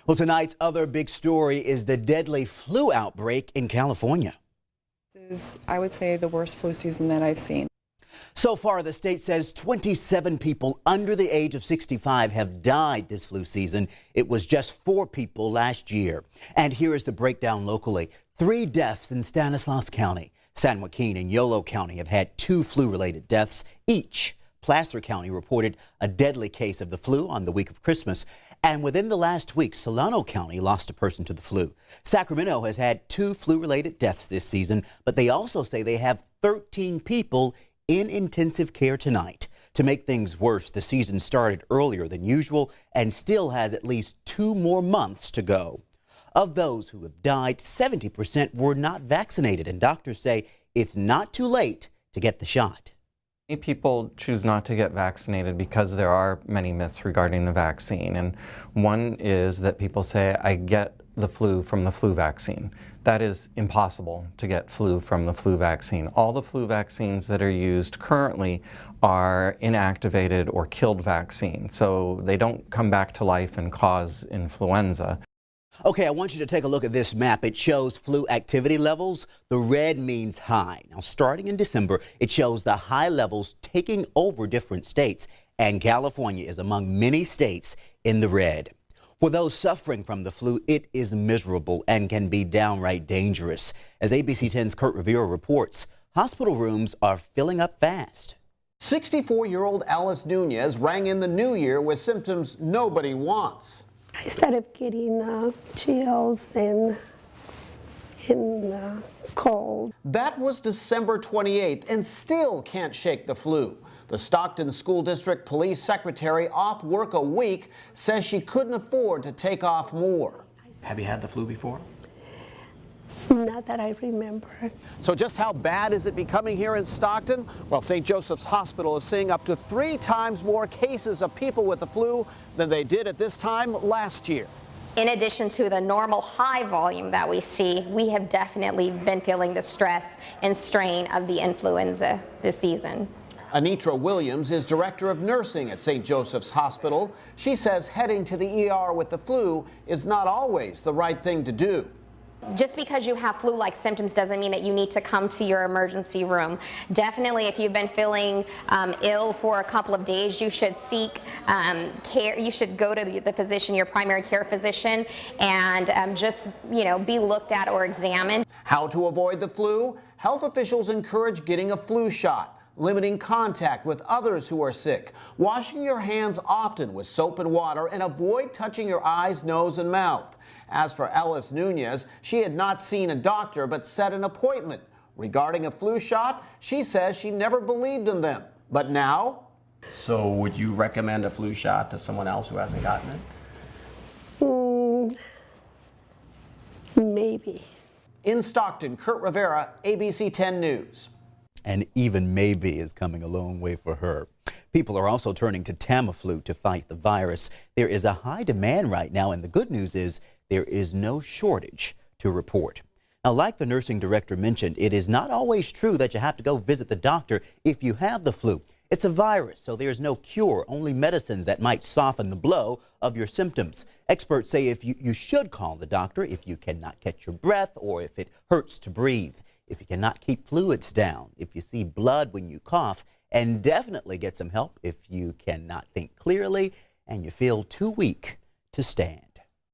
Well, tonight's other big story is the deadly flu outbreak in California. This is, I would say, the worst flu season that I've seen. So far, the state says 27 people under the age of 65 have died this flu season. It was just 4 people last year. And here is the breakdown locally. 3 deaths in Stanislaus County. San Joaquin and Yolo County have had 2 flu-related deaths each. Placer County reported a deadly case of the flu on the week of Christmas. And within the last week, Solano County lost a person to the flu. Sacramento has had 2 flu-related deaths this season, but they also say they have 13 people in intensive care tonight. To make things worse, the season started earlier than usual and still has at least 2 more months to go. Of those who have died, 70% were not vaccinated, and doctors say it's not too late to get the shot. Many people choose not to get vaccinated because there are many myths regarding the vaccine. And one is that people say, I get the flu from the flu vaccine. That is impossible to get flu from the flu vaccine. All the flu vaccines that are used currently are inactivated or killed vaccines, so they don't come back to life and cause influenza. Okay, I want you to take a look at this map. It shows flu activity levels. The red means high. Now, starting in December, it shows the high levels taking over different states, and California is among many states in the red. For those suffering from the flu, it is miserable and can be downright dangerous. As ABC 10's Kurt Rivera reports, hospital rooms are filling up fast. 64-year-old Alice Nunez rang in the new year with symptoms nobody wants. I started getting chills and cold. That was December 28th and still can't shake the flu. The Stockton School District Police Secretary, off work a week, says she couldn't afford to take off more. Have you had the flu before? Not that I remember. So just how bad is it becoming here in Stockton? Well, St. Joseph's Hospital is seeing up to 3 times more cases of people with the flu than they did at this time last year. In addition to the normal high volume that we see, we have definitely been feeling the stress and strain of the influenza this season. Anitra Williams is director of nursing at St. Joseph's Hospital. She says heading to the ER with the flu is not always the right thing to do. Just because you have flu-like symptoms doesn't mean that you need to come to your emergency room. Definitely, if you've been feeling ill for a couple of days, you should seek care. You should go to the physician, your primary care physician, and just, be looked at or examined. How to avoid the flu? Health officials encourage getting a flu shot, limiting contact with others who are sick, washing your hands often with soap and water, and avoid touching your eyes, nose, and mouth. As for Alice Nunez, she had not seen a doctor but set an appointment. Regarding a flu shot, she says she never believed in them. But now? So would you recommend a flu shot to someone else who hasn't gotten it? Maybe. In Stockton, Kurt Rivera, ABC 10 News. And even maybe is coming a long way for her. People are also turning to Tamiflu to fight the virus. There is a high demand right now, and the good news is there is no shortage to report. Now, like the nursing director mentioned, it is not always true that you have to go visit the doctor if you have the flu. It's a virus, so there's no cure, only medicines that might soften the blow of your symptoms. Experts say you should call the doctor if you cannot catch your breath or if it hurts to breathe, if you cannot keep fluids down, if you see blood when you cough, and definitely get some help if you cannot think clearly and you feel too weak to stand.